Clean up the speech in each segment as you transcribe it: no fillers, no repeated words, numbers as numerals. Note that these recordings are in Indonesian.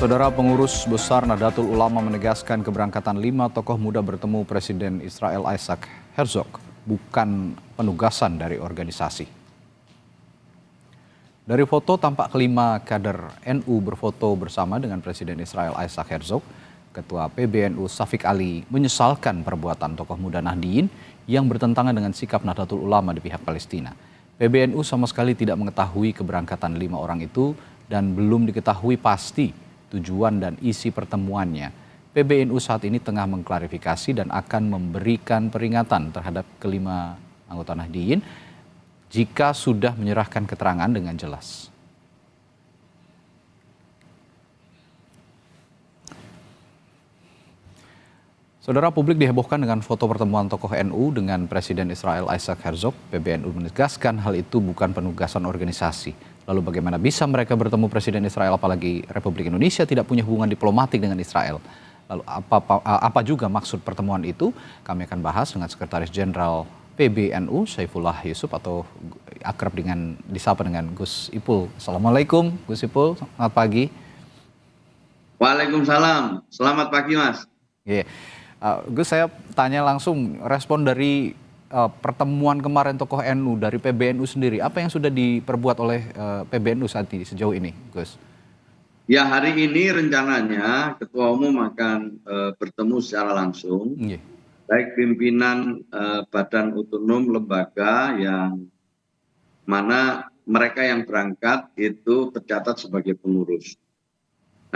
Saudara pengurus besar Nahdlatul Ulama menegaskan keberangkatan 5 tokoh muda bertemu Presiden Israel Isaac Herzog bukan penugasan dari organisasi. Dari foto tampak kelima kader NU berfoto bersama dengan Presiden Israel Isaac Herzog. Ketua PBNU Syafiq Ali menyesalkan perbuatan tokoh muda Nahdliyin yang bertentangan dengan sikap Nahdlatul Ulama di pihak Palestina. PBNU sama sekali tidak mengetahui keberangkatan 5 orang itu dan belum diketahui pasti tujuan dan isi pertemuannya. PBNU saat ini tengah mengklarifikasi dan akan memberikan peringatan terhadap kelima anggota Nahdliyin jika sudah menyerahkan keterangan dengan jelas. Saudara, publik dihebohkan dengan foto pertemuan tokoh NU dengan Presiden Israel Isaac Herzog. PBNU menegaskan hal itu bukan penugasan organisasi. Lalu bagaimana bisa mereka bertemu Presiden Israel apalagi Republik Indonesia tidak punya hubungan diplomatik dengan Israel? Lalu apa juga maksud pertemuan itu? Kami akan bahas dengan Sekretaris Jenderal PBNU Saifullah Yusuf atau akrab disapa dengan Gus Ipul. Assalamualaikum Gus Ipul, selamat pagi. Waalaikumsalam, selamat pagi Mas. Gus, saya tanya langsung respon dari pertemuan kemarin tokoh NU dari PBNU sendiri. Apa yang sudah diperbuat oleh PBNU saat ini sejauh ini, Gus? Ya, hari ini rencananya Ketua Umum akan bertemu secara langsung. Baik pimpinan badan otonom lembaga yang mana mereka yang berangkat itu tercatat sebagai pengurus.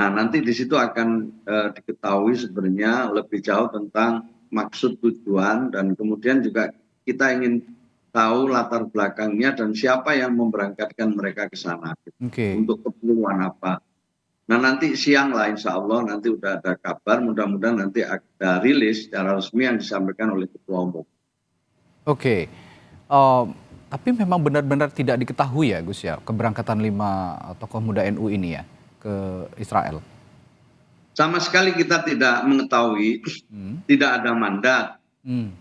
Nah, nanti di situ akan diketahui sebenarnya lebih jauh tentang maksud tujuan dan kemudian juga kita ingin tahu latar belakangnya dan siapa yang memberangkatkan mereka ke sana. Untuk keperluan apa. Nah, nanti siang lah insya Allah nanti udah ada kabar, mudah-mudahan nanti ada rilis secara resmi yang disampaikan oleh Ketua Umum. Tapi memang benar-benar tidak diketahui ya Gus ya, keberangkatan 5 tokoh muda NU ini ya ke Israel? Sama sekali kita tidak mengetahui, tidak ada mandat,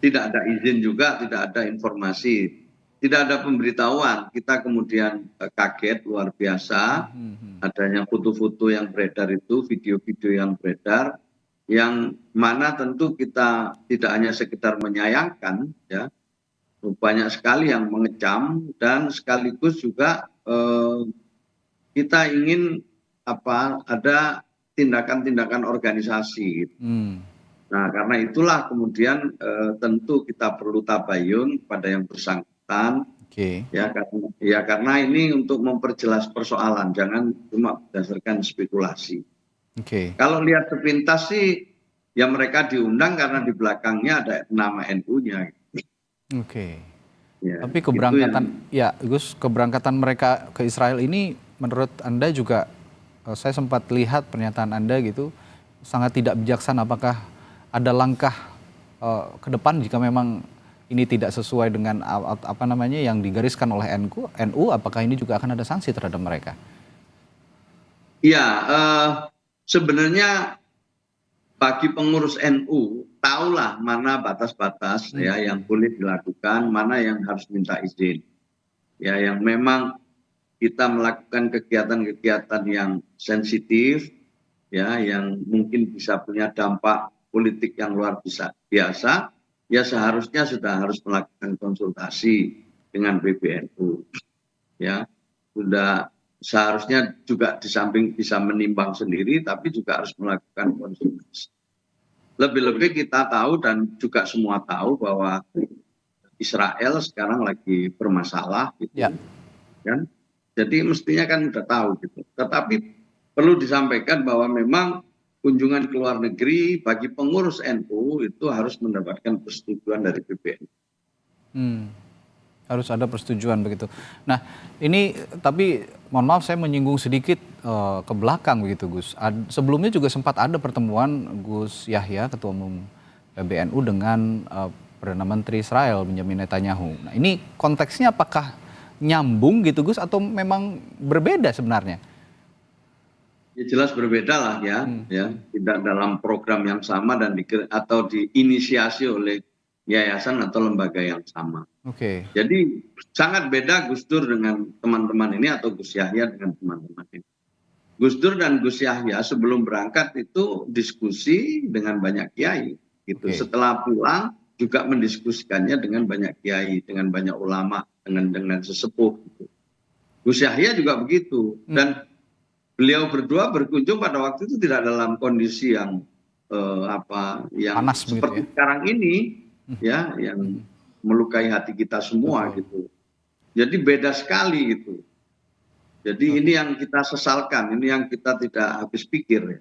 tidak ada izin juga, tidak ada informasi, tidak ada pemberitahuan. Kita kemudian kaget luar biasa adanya foto-foto yang beredar itu, video-video yang beredar, yang mana tentu kita tidak hanya sekedar menyayangkan, ya, banyak sekali yang mengecam dan sekaligus juga kita ingin ada tindakan-tindakan organisasi. Nah, karena itulah kemudian tentu kita perlu tabayun pada yang bersangkutan. Ya, karena ini untuk memperjelas persoalan, jangan cuma berdasarkan spekulasi. Kalau lihat sepintas sih, ya mereka diundang karena di belakangnya ada nama NU-nya. Ya, tapi keberangkatan, ya Gus, keberangkatan mereka ke Israel ini menurut Anda juga, saya sempat lihat pernyataan Anda gitu, sangat tidak bijaksana. Apakah ada langkah ke depan jika memang ini tidak sesuai dengan yang digariskan oleh NU, apakah ini juga akan ada sanksi terhadap mereka? Ya, sebenarnya bagi pengurus NU tahulah mana batas-batas ya yang boleh dilakukan, mana yang harus minta izin. Ya, yang memang kita melakukan kegiatan-kegiatan yang sensitif, ya, yang mungkin bisa punya dampak politik yang luar biasa, ya seharusnya sudah harus melakukan konsultasi dengan PBNU. Ya, sudah seharusnya juga di samping bisa menimbang sendiri, tapi juga harus melakukan konsultasi. Lebih-lebih kita tahu dan juga semua tahu bahwa Israel sekarang lagi bermasalah, gitu, kan? Jadi mestinya kan udah tahu gitu. Tetapi perlu disampaikan bahwa memang kunjungan ke luar negeri bagi pengurus NU itu harus mendapatkan persetujuan dari PBNU. Harus ada persetujuan begitu. Nah, ini tapi mohon maaf saya menyinggung sedikit ke belakang begitu Gus. Sebelumnya juga sempat ada pertemuan Gus Yahya, Ketua Umum PBNU dengan Perdana Menteri Israel Benjamin Netanyahu. Nah, ini konteksnya apakah nyambung gitu Gus atau memang berbeda sebenarnya? Ya jelas berbeda lah ya, tidak dalam program yang sama dan atau diinisiasi oleh yayasan atau lembaga yang sama. Jadi sangat beda Gus Dur dengan teman-teman ini atau Gus Yahya dengan teman-teman ini. Gus Dur dan Gus Yahya sebelum berangkat itu diskusi dengan banyak kiai gitu. Oke. Setelah pulang juga mendiskusikannya dengan banyak kiai, dengan banyak ulama, dengan sesepuh gitu. Gus Yahya juga begitu, dan beliau berdua berkunjung pada waktu itu tidak dalam kondisi yang yang Panas begitu ya? seperti sekarang ini, ya, yang melukai hati kita semua Betul. gitu. Jadi beda sekali gitu. Jadi ini Oke. yang kita sesalkan, ini yang kita tidak habis pikir, ya.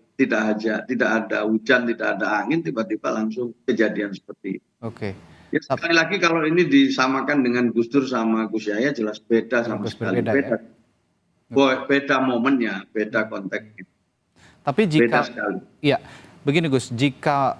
Tidak ada hujan, tidak ada angin, tiba-tiba langsung kejadian seperti ini. Oke. Ya, sekali lagi kalau ini disamakan dengan Gus Dur sama Gus Yahya jelas beda sama Bagus, sekali, berbeda ya. beda, beda momennya, beda konteksnya, Tapi beda jika, sekali. ya begini Gus, jika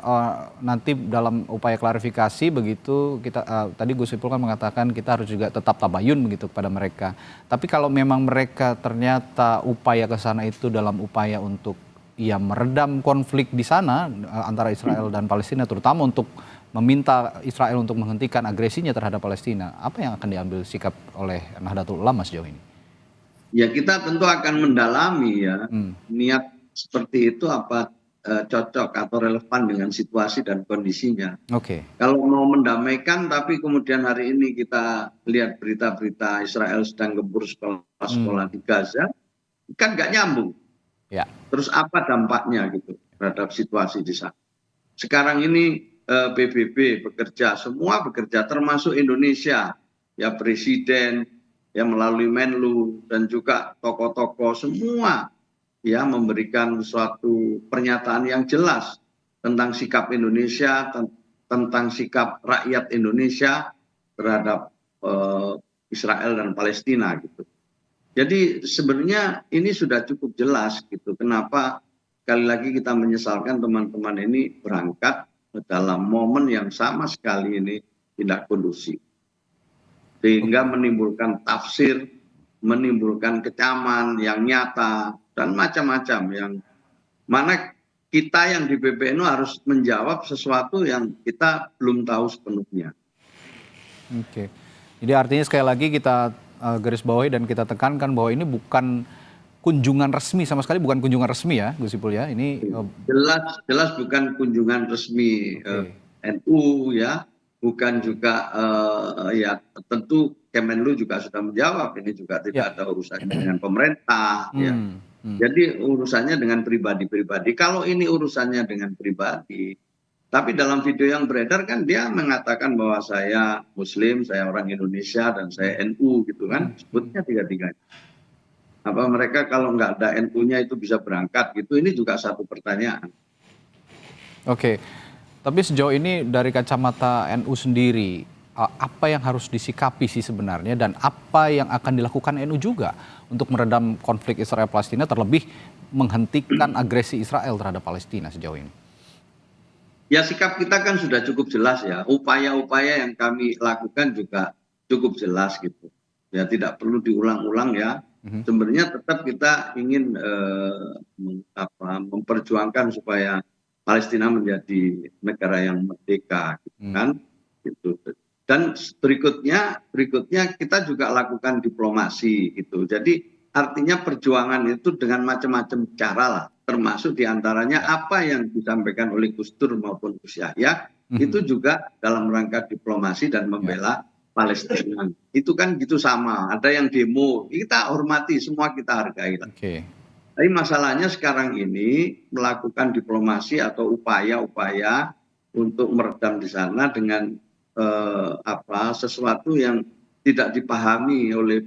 nanti dalam upaya klarifikasi begitu kita tadi Gus Ipul kan mengatakan kita harus juga tetap tabayun begitu kepada mereka. Tapi kalau memang mereka ternyata upaya ke sana itu dalam upaya untuk ya meredam konflik di sana antara Israel dan Palestina, terutama untuk meminta Israel untuk menghentikan agresinya terhadap Palestina, apa yang akan diambil sikap oleh Nahdlatul Ulama sejauh ini? Ya kita tentu akan mendalami ya, niat seperti itu apa cocok atau relevan dengan situasi dan kondisinya. Oke. Kalau mau mendamaikan tapi kemudian hari ini kita lihat berita-berita Israel sedang gempur sekolah-sekolah di Gaza, kan nggak nyambung. Ya. Terus apa dampaknya gitu terhadap situasi di sana? Sekarang ini PBB bekerja, semua bekerja termasuk Indonesia, ya presiden, ya melalui Menlu dan juga tokoh-tokoh semua ya memberikan suatu pernyataan yang jelas tentang sikap Indonesia, tentang sikap rakyat Indonesia terhadap Israel dan Palestina gitu. Jadi sebenarnya ini sudah cukup jelas gitu. Kenapa sekali lagi kita menyesalkan teman-teman ini berangkat dalam momen yang sama sekali ini tidak kondusif. Sehingga menimbulkan tafsir, menimbulkan kecaman yang nyata, dan macam-macam yang mana kita yang di PBNU harus menjawab sesuatu yang kita belum tahu sepenuhnya. Oke. Jadi artinya sekali lagi kita garis bawahi dan kita tekankan bahwa ini bukan kunjungan resmi, sama sekali bukan kunjungan resmi ya Gus Ipul ya. Ini Jelas bukan kunjungan resmi NU ya, bukan juga ya tentu Kemenlu juga sudah menjawab, ini juga tidak ada urusannya dengan pemerintah ya. Jadi urusannya dengan pribadi-pribadi. Kalau ini urusannya dengan pribadi, tapi dalam video yang beredar kan dia mengatakan bahwa saya Muslim, saya orang Indonesia, dan saya NU gitu kan, sebutnya tiga-tiganya. Apa mereka kalau nggak ada NU-nya itu bisa berangkat gitu, ini juga satu pertanyaan. Oke, tapi sejauh ini dari kacamata NU sendiri, apa yang harus disikapi sih sebenarnya dan apa yang akan dilakukan NU juga untuk meredam konflik Israel-Palestina, terlebih menghentikan agresi Israel terhadap Palestina sejauh ini? Ya sikap kita kan sudah cukup jelas ya, upaya-upaya yang kami lakukan juga cukup jelas gitu. Ya tidak perlu diulang-ulang ya. Sebenarnya tetap kita ingin memperjuangkan supaya Palestina menjadi negara yang merdeka, gitu kan? Gitu. Dan berikutnya kita juga lakukan diplomasi gitu. Jadi artinya perjuangan itu dengan macam-macam cara lah, termasuk diantaranya apa yang disampaikan oleh Gus Dur maupun Gus Yahya itu juga dalam rangka diplomasi dan membela Palestina. Itu kan gitu sama. Ada yang demo, kita hormati, semua kita hargai. Tapi masalahnya sekarang ini melakukan diplomasi atau upaya-upaya untuk meredam di sana dengan sesuatu yang tidak dipahami oleh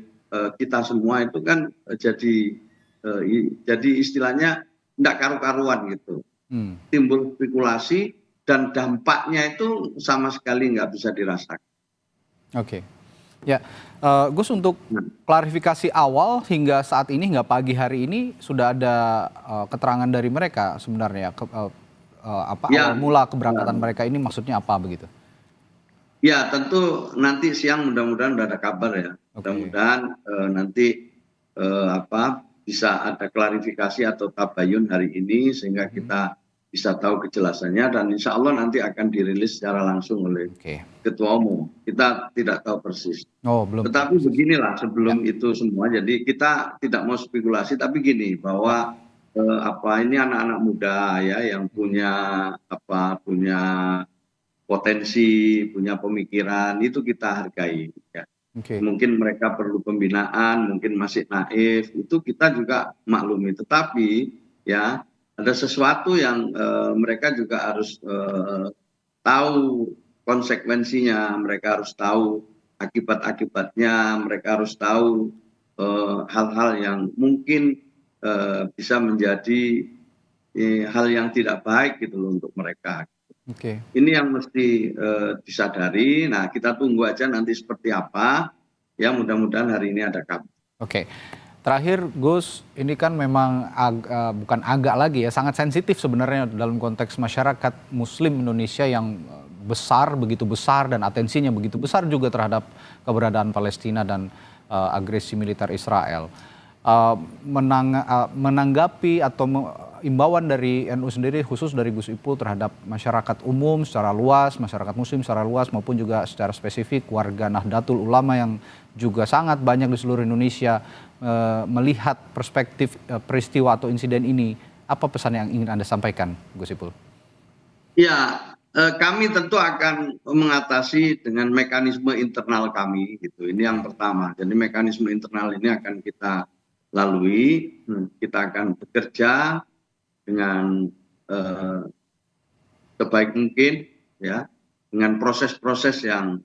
kita semua itu kan jadi istilahnya tidak karu-karuan gitu. Timbul spekulasi dan dampaknya itu sama sekali nggak bisa dirasakan. Oke. Ya, Gus, untuk klarifikasi awal hingga saat ini, hingga pagi hari ini sudah ada keterangan dari mereka sebenarnya awal mula keberangkatan mereka ini maksudnya apa begitu? Ya tentu nanti siang mudah-mudahan sudah ada kabar ya. Mudah-mudahan nanti bisa ada klarifikasi atau tabayun hari ini sehingga kita bisa tahu kejelasannya, dan insya Allah nanti akan dirilis secara langsung oleh Oke. Ketua Umum. Kita tidak tahu persis. Oh, belum tahu Tetapi persis. beginilah Ya, sebelum itu semua, jadi kita tidak mau spekulasi, tapi gini ya. bahwa ini anak-anak muda ya yang punya potensi, punya pemikiran, itu kita hargai. Ya. Oke. Mungkin mereka perlu pembinaan, mungkin masih naif, itu kita juga maklumi. Tetapi ya ada sesuatu yang mereka juga harus tahu konsekuensinya, mereka harus tahu akibat-akibatnya, mereka harus tahu hal-hal yang mungkin bisa menjadi hal yang tidak baik gitu loh untuk mereka. Oke. Ini yang mesti disadari. Nah, kita tunggu aja nanti seperti apa. Ya, mudah-mudahan hari ini ada kabar. Oke. Terakhir, Gus, ini kan memang bukan agak lagi ya, sangat sensitif sebenarnya dalam konteks masyarakat Muslim Indonesia yang besar, begitu besar, dan atensinya begitu besar juga terhadap keberadaan Palestina dan agresi militer Israel. Menanggapi atau imbauan dari NU sendiri, khusus dari Gus Ipul terhadap masyarakat umum secara luas, masyarakat Muslim secara luas, maupun juga secara spesifik warga Nahdlatul Ulama yang juga sangat banyak di seluruh Indonesia melihat perspektif peristiwa atau insiden ini, apa pesan yang ingin Anda sampaikan, Gus Ipul? Ya, kami tentu akan mengatasi dengan mekanisme internal kami, gitu. Ini yang pertama. Jadi mekanisme internal ini akan kita lalui, kita akan bekerja dengan sebaik mungkin, ya, dengan proses-proses yang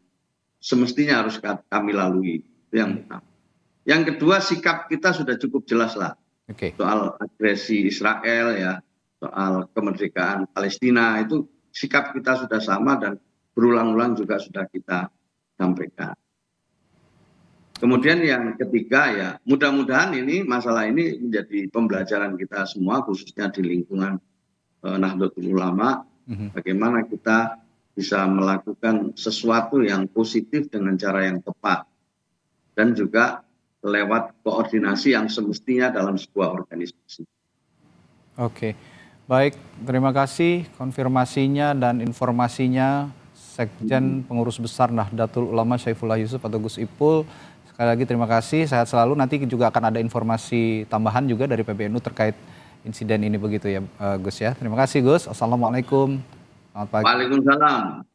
semestinya harus kami lalui. Itu yang pertama. Yang kedua, sikap kita sudah cukup jelas lah. Oke. Soal agresi Israel, ya, soal kemerdekaan Palestina, itu sikap kita sudah sama dan berulang-ulang juga sudah kita sampaikan. Kemudian yang ketiga, ya, mudah-mudahan ini masalah ini menjadi pembelajaran kita semua, khususnya di lingkungan Nahdlatul Ulama, bagaimana kita bisa melakukan sesuatu yang positif dengan cara yang tepat, dan juga lewat koordinasi yang semestinya dalam sebuah organisasi. Oke, baik, terima kasih konfirmasinya dan informasinya Sekjen Pengurus Besar Nahdlatul Ulama Syaifullah Yusuf atau Gus Ipul. Sekali lagi terima kasih, sehat selalu. Nanti juga akan ada informasi tambahan juga dari PBNU terkait insiden ini begitu ya Gus ya. Terima kasih Gus, Assalamualaikum. Selamat pagi. Waalaikumsalam.